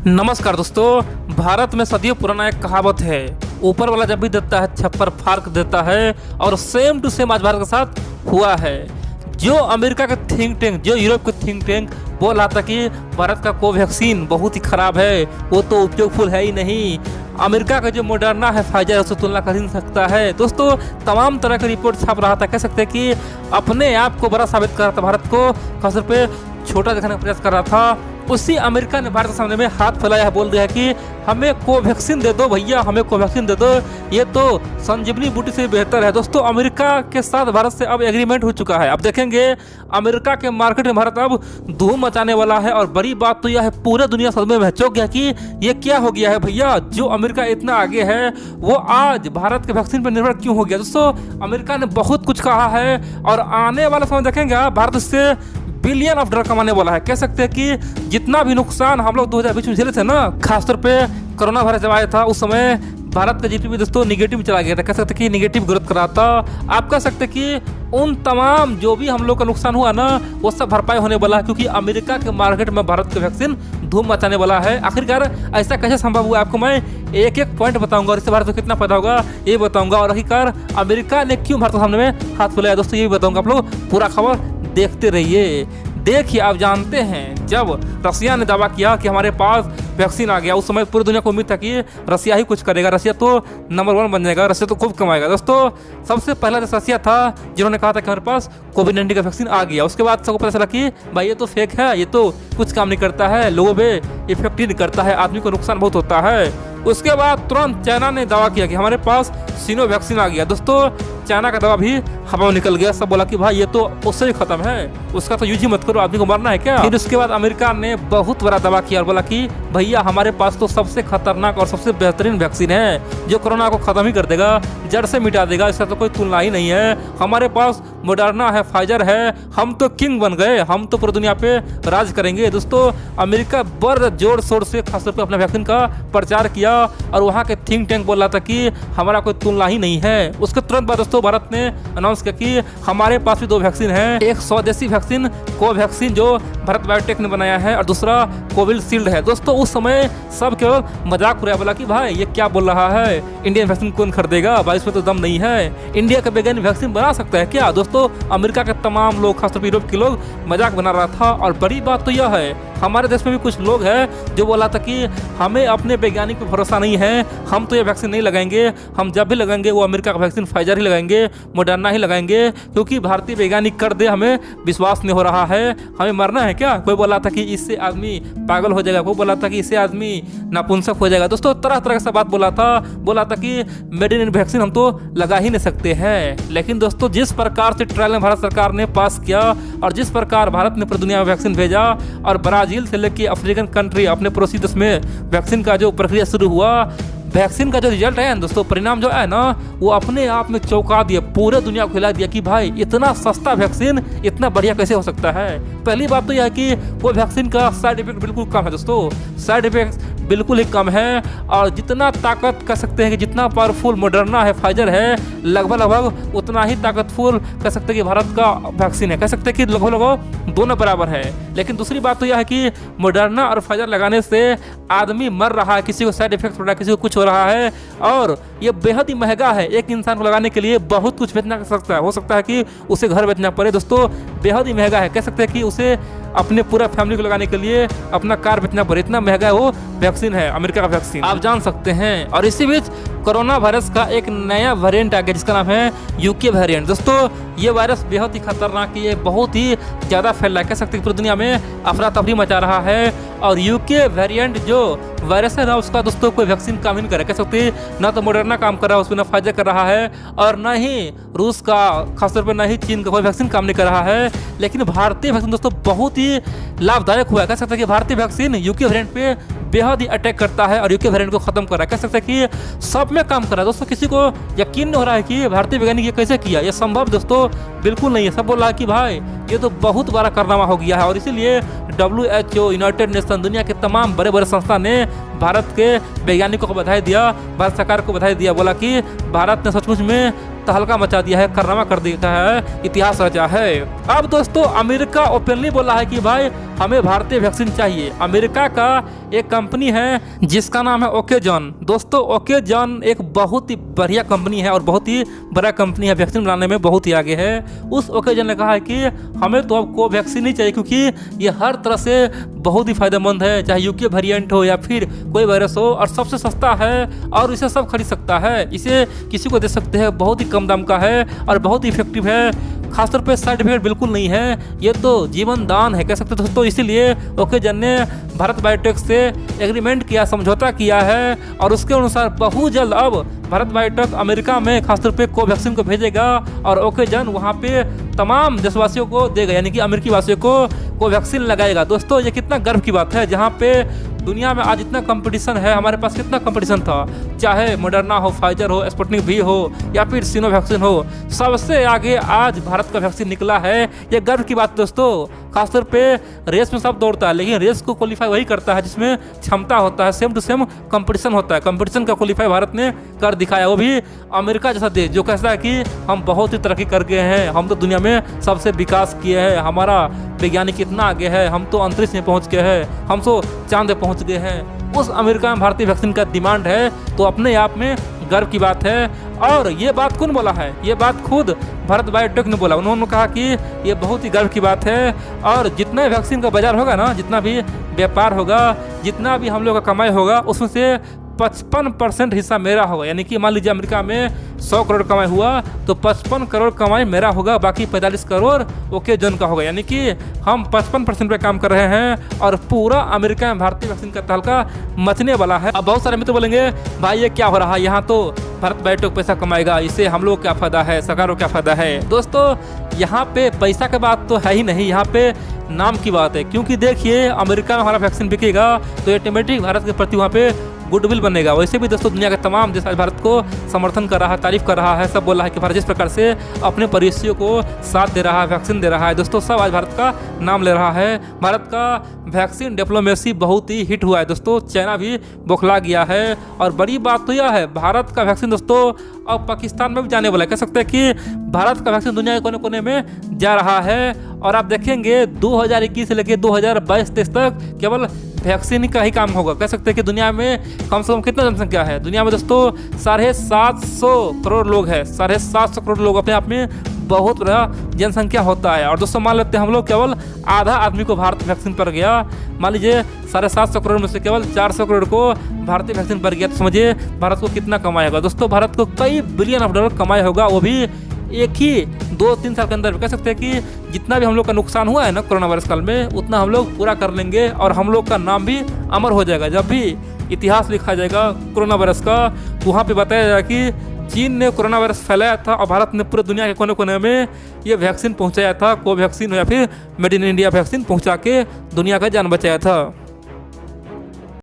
नमस्कार दोस्तों, भारत में सदियों पुराना एक कहावत है, ऊपर वाला जब भी देता है छप्पर फाड़ के देता है। और सेम टू सेम आज भारत के साथ हुआ है। जो अमेरिका का थिंक टैंक, जो यूरोप का थिंक टैंक बोल रहा था कि भारत का कोवैक्सीन बहुत ही खराब है, वो तो उपयोगफुल है ही नहीं, अमेरिका का जो मॉडर्ना है फाइजर उससे तुलना कर ही नहीं सकता है। दोस्तों तमाम तरह की रिपोर्ट छाप रहा था, कह सकते हैं कि अपने आप को बड़ा साबित कर रहा था, भारत को खासतौर पे छोटा दिखाने का प्रयास कर रहा था। उसी अमेरिका ने भारत के सामने में हाथ फैलाया है, बोल दिया है कि हमें कोवैक्सीन दे दो भैया, हमें कोवैक्सीन दे दो, ये तो संजीवनी बूटी से बेहतर है। दोस्तों अमेरिका के साथ भारत से अब एग्रीमेंट हो चुका है। अब देखेंगे अमेरिका के मार्केट में भारत अब धूम मचाने वाला है। और बड़ी बात तो यह है, पूरा दुनिया सदमे में चौंक गया कि ये क्या हो गया है भैया, जो अमेरिका इतना आगे है वो आज भारत के वैक्सीन पर निर्भर क्यों हो गया। दोस्तों अमेरिका ने बहुत कुछ कहा है और आने वाला समय देखेंगे भारत से बिलियन ऑफ डॉलर कमाने वाला है। कह सकते हैं कि जितना भी नुकसान हम लोग 2020 में झेले थे ना, खासतौर पे कोरोना वायरस जब आया था, उस समय भारत का जीडीपी दोस्तों निगेटिव में चला गया था। कह सकते कि निगेटिव ग्रोथ कर रहा था। आप कह सकते कि उन तमाम जो भी हम लोग का नुकसान हुआ ना, वो सब भरपाई होने वाला है, क्योंकि अमेरिका के मार्केट में भारत का वैक्सीन धूम मचाने वाला है। आखिरकार ऐसा कैसे संभव हुआ, आपको मैं एक एक पॉइंट बताऊंगा और इससे भारत को कितना फायदा होगा ये बताऊंगा। और आखिरकार अमेरिका ने क्यों भारत के सामने में हाथ फैलाया, दोस्तों ये भी बताऊंगा। आप लोग पूरा खबर देखते रहिए। देखिए, आप जानते हैं जब रसिया ने दावा किया कि हमारे पास वैक्सीन आ गया, उस समय पूरी दुनिया को उम्मीद था कि रसिया ही कुछ करेगा, रसिया तो नंबर 1 बन जाएगा, रसिया तो खूब कमाएगा। दोस्तों सबसे पहला देश रसिया था जिन्होंने कहा था कि हमारे पास कोविड-19 का वैक्सीन आ गया। उसके बाद सबको पता चला कि भाई ये तो फेक है, ये तो कुछ काम नहीं करता है, लोगों पे इफेक्ट ही नहीं करता है, आदमी को नुकसान बहुत होता है। उसके बाद तुरंत चाइना ने दावा किया कि हमारे पास सीनो वैक्सीन आ गया। दोस्तों चाइना का दावा भी हवा में निकल गया। सब बोला कि भाई ये तो उससे ही खत्म है, उसका तो यूज ही मत करो, आदमी को मरना है क्या। फिर उसके बाद अमेरिका ने बहुत बड़ा दावा किया और बोला कि भैया हमारे पास तो सबसे खतरनाक और सबसे बेहतरीन वैक्सीन है, जो कोरोना को खत्म ही कर देगा, जड़ से मिटा देगा, इसका तो कोई तुलना ही नहीं है। हमारे पास मॉडर्ना है, फाइजर है, हम तो किंग बन गए, हम तो पूरी दुनिया पे राज करेंगे। दोस्तों अमेरिका बड़ जोर शोर से खासतौर पर अपने वैक्सीन का प्रचार किया और वहाँ के थिंक टैंक बोल रहा था कि हमारा कोई तुलना ही नहीं है। उसके तुरंत बाद दोस्तों भारत ने अनाउंस किया कि हमारे पास भी 2 वैक्सीन हैं, एक स्वदेशी वैक्सीन कोवैक्सीन जो भारत बायोटेक ने बनाया है और दूसरा कोविशील्ड है। दोस्तों उस समय सब केवल मजाक उड़ाया, बोला कि भाई ये क्या बोल रहा है, इंडियन वैक्सीन कौन खरीदेगा भाई, इसमें तो दम नहीं है, इंडिया का वैज्ञानिक वैक्सीन बना सकता है क्या। दोस्तों अमेरिका के तमाम लोग, खासतौर पर यूरोप के लोग मजाक बना रहा था। और बड़ी बात तो यह है, हमारे देश में भी कुछ लोग हैं जो बोला था कि हमें अपने वैज्ञानिक पर भरोसा नहीं है, हम तो ये वैक्सीन नहीं लगाएंगे, हम जब भी लगाएंगे वो अमेरिका का वैक्सीन फाइजर ही लगाएंगे, मॉडर्ना ही लगाएंगे, क्योंकि भारतीय वैज्ञानिक कर दे, हमें विश्वास नहीं हो रहा है, हमें मरना है क्या। कोई बोला था कि इससे आदमी पागल हो जाएगा, कोई बोला था कि इससे आदमी नपुंसक हो जाएगा। दोस्तों तरह तरह का बात बोला था कि मेड इन वैक्सीन हम तो लगा ही नहीं सकते हैं। लेकिन दोस्तों जिस प्रकार से ट्रायल में भारत सरकार ने पास किया और जिस प्रकार भारत ने पूरी दुनिया में वैक्सीन भेजा और ब्राजील से लेकर अफ्रीकन कंट्री अपने पड़ोसी देश में वैक्सीन का जो प्रक्रिया शुरू हुआ, वैक्सीन का जो रिजल्ट है दोस्तों, परिणाम जो है ना, वो अपने आप में चौंका दिया, पूरे दुनिया को हिला दिया कि भाई इतना सस्ता वैक्सीन इतना बढ़िया कैसे हो सकता है। पहली बात तो यह है कि वो वैक्सीन का साइड इफेक्ट बिल्कुल कम है। दोस्तों साइड इफेक्ट बिल्कुल ही कम है और जितना ताकत कह सकते हैं कि जितना पावरफुल मॉडर्ना है, फाइजर है, लगभग उतना ही ताकतफुल कह सकते हैं कि भारत का वैक्सीन है। कह सकते हैं कि लगभग दोनों बराबर है। लेकिन दूसरी बात तो यह है कि मॉडर्ना और फाइजर लगाने से आदमी मर रहा है, किसी को साइड इफेक्ट हो रहा है, किसी को कुछ हो रहा है, और ये बेहद ही महंगा है। एक इंसान को लगाने के लिए बहुत कुछ बेचना कर सकता है, हो सकता है कि उसे घर बेचना पड़े। दोस्तों बेहद ही महंगा है, कह सकते हैं कि उसे अपने पूरा फैमिली को लगाने के लिए अपना कार बेचना पड़े, इतना महंगा है वो वैक्सीन है, अमेरिका का वैक्सीन, आप जान सकते हैं। और इसी बीच कोरोना वायरस का एक नया वेरिएंट आ गया जिसका नाम है यूके वेरिएंट। दोस्तों ये वायरस बेहद ही खतरनाक है, ये बहुत ही ज़्यादा फैल रहा है, कह सकते हैं पूरी दुनिया में अफरा तफरी मचा रहा है। और यूके वेरिएंट जो वायरस है ना, उसका दोस्तों कोई वैक्सीन काम ही नहीं कर रहा है। कह सकते हैं ना तो मॉडर्ना काम कर रहा है उसमें, ना फाइजर कर रहा है, और ना ही रूस का, खासतौर पर ना ही चीन का कोई वैक्सीन काम नहीं कर रहा है। लेकिन भारतीय वैक्सीन दोस्तों बहुत ही लाभदायक हुआ है। कह सकते हैं कि भारतीय वैक्सीन यूके वेरिएंट पे बेहद ही अटैक करता है और यूके वेरिएंट को खत्म कर रहा है। कह सकते हैं कि सब में काम कर रहा है। दोस्तों किसी को यकीन नहीं हो रहा है कि भारतीय वैज्ञानिक ये कैसे किया, ये संभव दोस्तों बिल्कुल नहीं है। सब बोल रहा है कि भाई ये तो बहुत बड़ा कारनामा हो गया है। और इसीलिए WHO, यूनाइटेड नेशन, दुनिया के तमाम बड़े बड़े संस्था ने भारत के वैज्ञानिकों को बधाई दिया, भारत सरकार को बधाई दिया, बोला कि भारत ने सचमुच में तहलका मचा दिया है, कारनामा कर दिया है, इतिहास रचा है। अब दोस्तों अमेरिका ओपनली बोला है कि भाई हमें भारतीय वैक्सीन चाहिए। अमेरिका का एक कंपनी है जिसका नाम है ओकेजन। दोस्तों ओकेजन एक बहुत ही बढ़िया कंपनी है और बहुत ही बड़ा कंपनी है, वैक्सीन बनाने में बहुत ही आगे है। उस ओकेजन ने कहा है कि हमें तो अब कोवैक्सीन ही चाहिए, क्योंकि ये हर तरह से बहुत ही फायदेमंद है, चाहे यूके वेरिएंट हो या फिर कोई वायरस हो, और सबसे सस्ता है और इसे सब खरीद सकता है, इसे किसी को दे सकते हैं, बहुत ही कम दाम का है और बहुत ही इफेक्टिव है। खासतौर पे साइड इफेक्ट बिल्कुल नहीं है, ये तो जीवन दान है कह सकते हैं दोस्तों। इसीलिए ओकेजन ने भारत बायोटेक से एग्रीमेंट किया, समझौता किया है और उसके अनुसार बहुत जल्द अब भारत बायोटेक अमेरिका में खासतौर पे कोवैक्सीन को भेजेगा और ओकेजन वहाँ पे तमाम देशवासियों को देगा, यानी कि अमेरिकी वासियों को कोवैक्सीन लगाएगा। दोस्तों ये कितना गर्व की बात है, जहाँ पे दुनिया में आज इतना कंपटीशन है, हमारे पास कितना कंपटीशन था, चाहे मॉडर्ना हो, फाइजर हो, स्पुतनिक वी हो या फिर सिनो वैक्सीन हो, सबसे आगे आज भारत का वैक्सीन निकला है। ये गर्व की बात दोस्तों। खासतौर पे रेस में सब दौड़ता है, लेकिन रेस को क्वालिफाई वही करता है जिसमें क्षमता होता है, सेम टू सेम कंपटीशन होता है। कंपटीशन का क्वालिफाई भारत ने कर दिखाया, वो भी अमेरिका जैसा देश जो कहता है कि हम बहुत ही तरक्की कर गए हैं, हम तो दुनिया में सबसे विकास किए हैं, हमारा वैज्ञानिक इतना आगे है, हम तो अंतरिक्ष में पहुंच गए हैं, हम तो चांद पे पहुंच गए हैं। उस अमेरिका में भारतीय वैक्सीन का डिमांड है, तो अपने आप में गर्व की बात है। और ये बात कौन बोला है? ये बात खुद भारत बायोटेक ने बोला। उन्होंने कहा कि ये बहुत ही गर्व की बात है और जितना वैक्सीन का बाजार होगा ना, जितना भी व्यापार होगा, जितना भी हम लोग का कमाई होगा, उसमें से 55% हिस्सा मेरा होगा। यानी कि मान लीजिए अमेरिका में 100 करोड़ कमाई हुआ तो 55 करोड़ कमाई मेरा होगा, बाकी 45 करोड़ ओकेजन का होगा। यानी कि हम 55% पे काम कर रहे हैं और पूरा अमेरिका में भारतीय वैक्सीन का तहलका मचने वाला है। अब बहुत सारे मित्र बोलेंगे भाई ये क्या हो रहा है, यहाँ तो भारत बायोटेक पैसा कमाएगा, इससे हम लोग क्या फायदा है, सरकार को क्या फायदा है। दोस्तों यहाँ पे पैसा की बात तो है ही नहीं, यहाँ पे नाम की बात है। क्योंकि देखिए अमेरिका में हमारा वैक्सीन बिकेगा तो ऑटोमेटिक भारत के प्रति वहाँ पे गुडविल बनेगा। वैसे भी दोस्तों दुनिया के तमाम देश आज भारत को समर्थन कर रहा है, तारीफ कर रहा है, सब बोल रहा है कि भारत जिस प्रकार से अपने पड़ोसियों को साथ दे रहा है, वैक्सीन दे रहा है, दोस्तों सब आज भारत का नाम ले रहा है। भारत का वैक्सीन डिप्लोमेसी बहुत ही हिट हुआ है दोस्तों, चाइना भी बौखला गया है। और बड़ी बात तो यह है भारत का वैक्सीन दोस्तों अब पाकिस्तान में भी जाने वाला है। कह सकते हैं कि भारत का वैक्सीन दुनिया के कोने कोने में जा रहा है। और आप देखेंगे 2021 से लेकर 2022-23 तक केवल वैक्सीन का ही काम होगा। कह सकते हैं कि दुनिया में कम से कम कितना जनसंख्या है, दुनिया में दोस्तों 750 करोड़ लोग हैं। 750 करोड़ लोग अपने आप में बहुत बड़ा जनसंख्या होता है। और दोस्तों मान लेते हैं हम लोग केवल आधा आदमी को भारत वैक्सीन पर गया, मान लीजिए 750 करोड़ में से केवल 400 करोड़ को भारतीय वैक्सीन पर गया, तो समझिए भारत को कितना कमाई होगा। दोस्तों भारत को कई बिलियन ऑफ डॉलर कमाई होगा, वो भी एक ही 2-3 साल के अंदर। कह सकते हैं कि जितना भी हम लोग का नुकसान हुआ है ना कोरोना वायरस काल में, उतना हम लोग पूरा कर लेंगे और हम लोग का नाम भी अमर हो जाएगा। जब भी इतिहास लिखा जाएगा कोरोना वायरस का, वहाँ पे बताया जाएगा कि चीन ने कोरोना वायरस फैलाया था और भारत ने पूरे दुनिया के कोने कोने में ये वैक्सीन पहुँचाया था, कोवैक्सीन या फिर मेड इन इंडिया वैक्सीन पहुँचा के दुनिया का जान बचाया था।